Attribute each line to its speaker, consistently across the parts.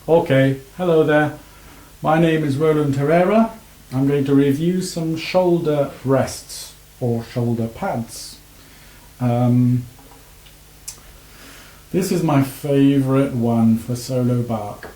Speaker 1: Okay, hello there. My name is Roland Herrera. I'm going to review some shoulder rests or shoulder pads. This is my favorite one for solo Bach.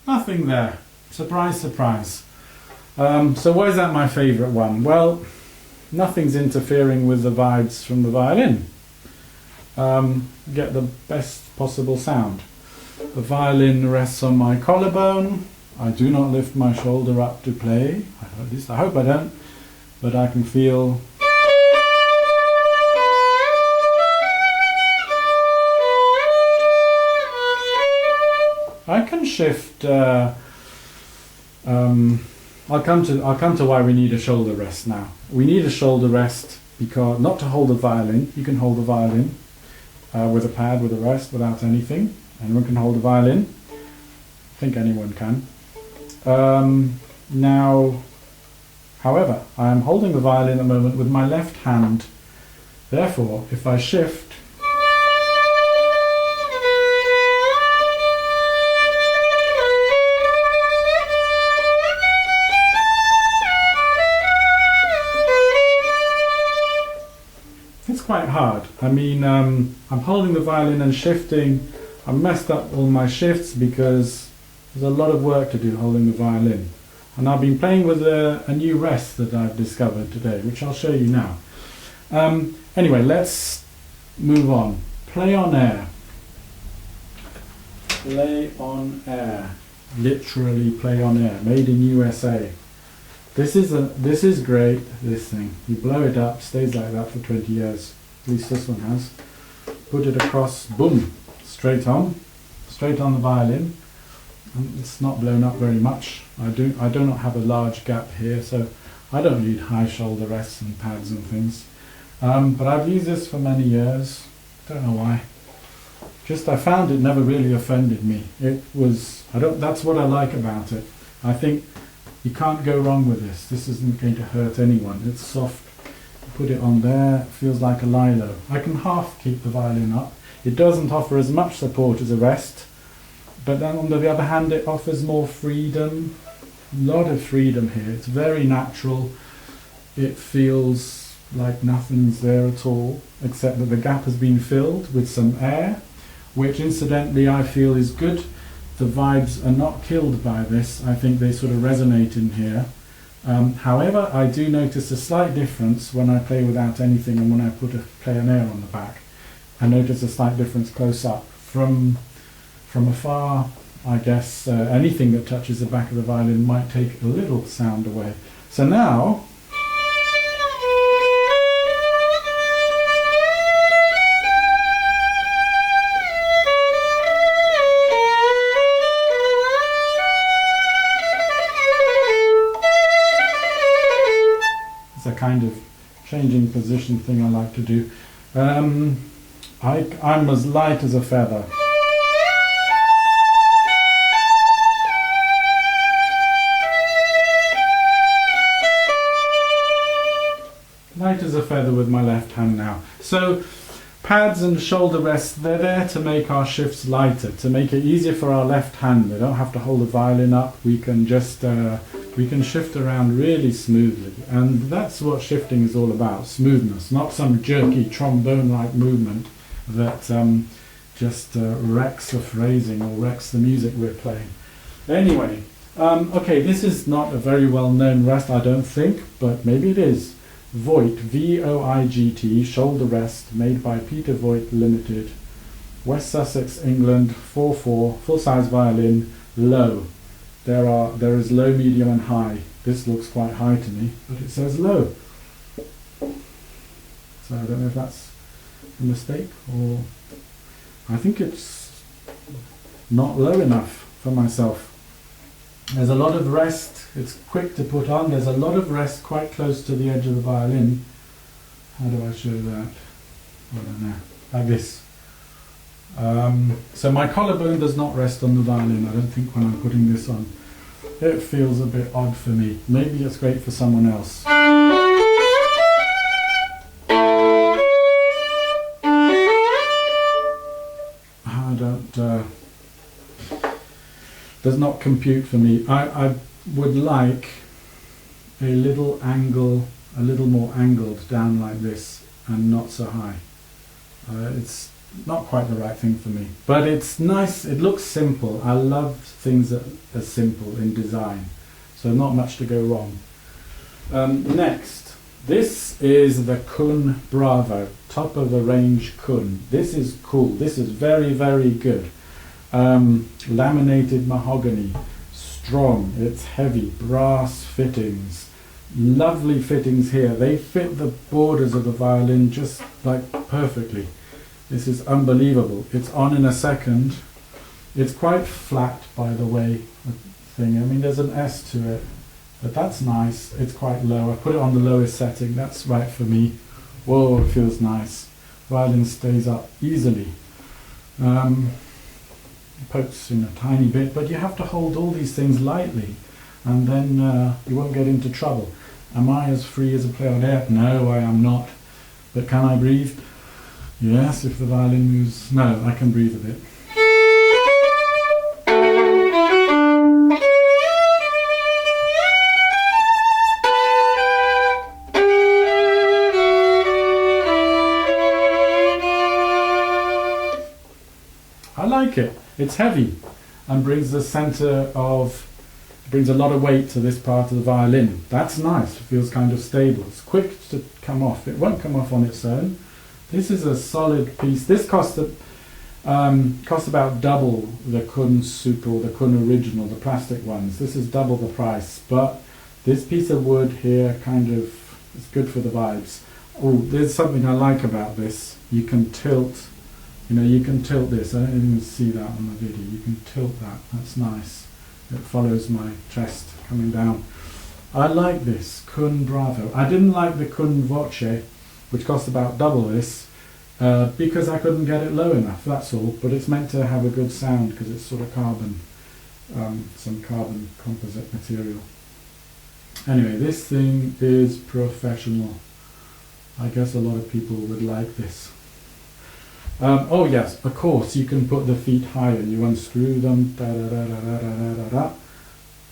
Speaker 1: Nothing there. Surprise, surprise. So why is that my favourite one? Well, nothing's interfering with the vibes from the violin. Get the best possible sound. The violin rests on my collarbone. I do not lift my shoulder up to play. At least I hope I don't. But I can feel... I can shift. I'll come to why we need a shoulder rest now. We need a shoulder rest because not to hold the violin. You can hold the violin with a pad, with a rest, without anything. Anyone can hold the violin. I think anyone can. Now, however, I am holding the violin at the moment with my left hand. Therefore, if I shift. It's quite hard. I mean, I'm holding the violin and shifting. I messed up all my shifts because there's a lot of work to do holding the violin. And I've been playing with a new rest that I've discovered today, which I'll show you now. Anyway, let's move on. Play on air. Play on air. Literally play on air. Made in USA. This is great, this thing. You blow it up, stays like that for 20 years. At least this one has. Put it across, boom, straight on the violin. And it's not blown up very much. I do not have a large gap here, so I don't need high shoulder rests and pads and things. But I've used this for many years. Don't know why. Just I found it never really offended me. That's what I like about it. I think you can't go wrong with this. This isn't going to hurt anyone. It's soft. Put it on there. It feels like a lilo. I can half keep the violin up. It doesn't offer as much support as a rest, but then on the other hand, it offers more freedom. A lot of freedom here. It's very natural. It feels like nothing's there at all, except that the gap has been filled with some air, which incidentally I feel is good. The vibes are not killed by this. I think they sort of resonate in here. However, I do notice a slight difference when I play without anything and when I put a play on air on the back. I notice a slight difference close up. From afar, I guess anything that touches the back of the violin might take a little sound away. So now, it's a kind of changing position thing I like to do. I'm as light as a feather. Light as a feather with my left hand now. So pads and shoulder rests, they're there to make our shifts lighter, to make it easier for our left hand. We don't have to hold the violin up. We can just we can shift around really smoothly, and that's what shifting is all about, smoothness, not some jerky trombone-like movement that just wrecks the phrasing or wrecks the music we're playing. Anyway, okay, this is not a very well-known rest, I don't think, but maybe it is. Voigt, V-O-I-G-T, shoulder rest, made by Peter Voigt Limited, West Sussex, England, 4/4, full-size violin, low. There is low, medium and high. This looks quite high to me, but it says low. So I don't know if that's a mistake, or I think it's not low enough for myself. There's a lot of rest. It's quick to put on. There's a lot of rest quite close to the edge of the violin. How do I show that? I don't know. Like this. So my collarbone does not rest on the violin, I don't think, when I'm putting this on. It feels a bit odd for me. Maybe it's great for someone else. I don't... does not compute for me. I would like a little angle, a little more angled down like this and not so high. It's not quite the right thing for me, but it's nice. It looks simple. I love things that are simple in design, so not much to go wrong. Next, this is the Kun Bravo, top of the range Kun. This is cool. This is very, very good. Laminated mahogany, strong. It's heavy. Brass fittings. Lovely fittings here. They fit the borders of the violin just like perfectly. This is unbelievable. It's on in a second. It's quite flat, by the way, the thing. I mean, there's an S to it, but that's nice. It's quite low. I put it on the lowest setting. That's right for me. Whoa, it feels nice. Violin stays up easily. Pokes in a tiny bit, but you have to hold all these things lightly, and then you won't get into trouble. Am I as free as a player on air? No, I am not. But can I breathe? Yes, if the violin moves. No, I can breathe a bit. I like it. It's heavy and brings the center of, brings a lot of weight to this part of the violin. That's nice. It feels kind of stable. It's quick to come off. It won't come off on its own. This is a solid piece. This cost about double the Kun Super or the Kun Original, the plastic ones. This is double the price, but this piece of wood here kind of is good for the vibes. Oh, there's something I like about this. You can tilt. You know, you can tilt this. I don't even see that on the video. You can tilt that. That's nice. It follows my chest coming down. I like this Kun Bravo. I didn't like the Kun Voce, which cost about double this, because I couldn't get it low enough. That's all. But it's meant to have a good sound because it's sort of carbon, some carbon composite material. Anyway, this thing is professional. I guess a lot of people would like this. Oh yes, of course, you can put the feet higher. You unscrew them, da da da da da da da da,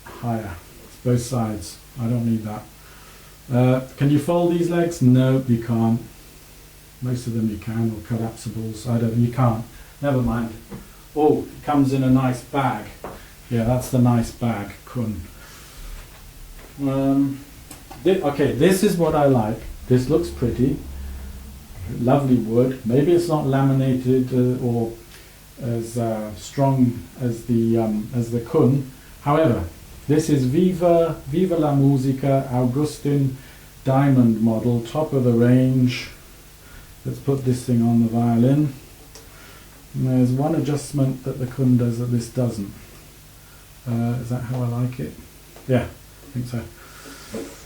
Speaker 1: higher. It's both sides. I don't need that. Can you fold these legs? No, you can't. Most of them you can, or collapsibles. You can't. Never mind. Oh, it comes in a nice bag. Yeah, that's the nice bag, Kun. Okay, this is what I like. This looks pretty. Lovely wood. Maybe it's not laminated or as strong as the Kun. However, this is Viva la Musica Augustin Diamond model, top of the range. Let's put this thing on the violin. And there's one adjustment that the Kun does that this doesn't. Is that how I like it? Yeah, I think so.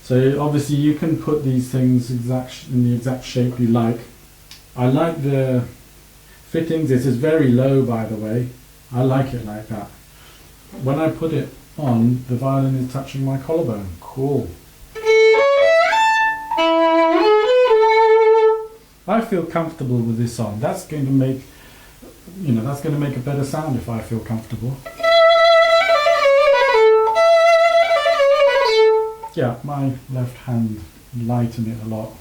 Speaker 1: So obviously you can put these things in the exact shape you like. I like the fittings. This is very low, by the way. I like it like that. When I put it on, the violin is touching my collarbone. Cool. I feel comfortable with this on. That's going to make, that's going to make a better sound if I feel comfortable. Yeah, my left hand lighten it a lot.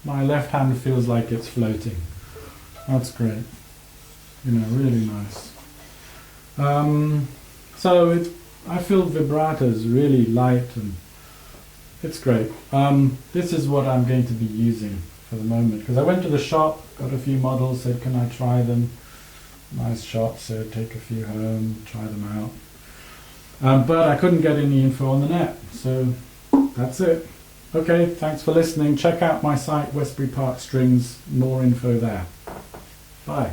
Speaker 1: My left hand feels like it's floating. That's great. Really nice. I feel vibratos really light and it's great. This is what I'm going to be using for the moment because I went to the shop, got a few models, said can I try them. Nice shop, so take a few home, try them out. But I couldn't get any info on the net, so that's it. Okay, thanks for listening. Check out my site, Westbury Park Strings, more info there. Bye.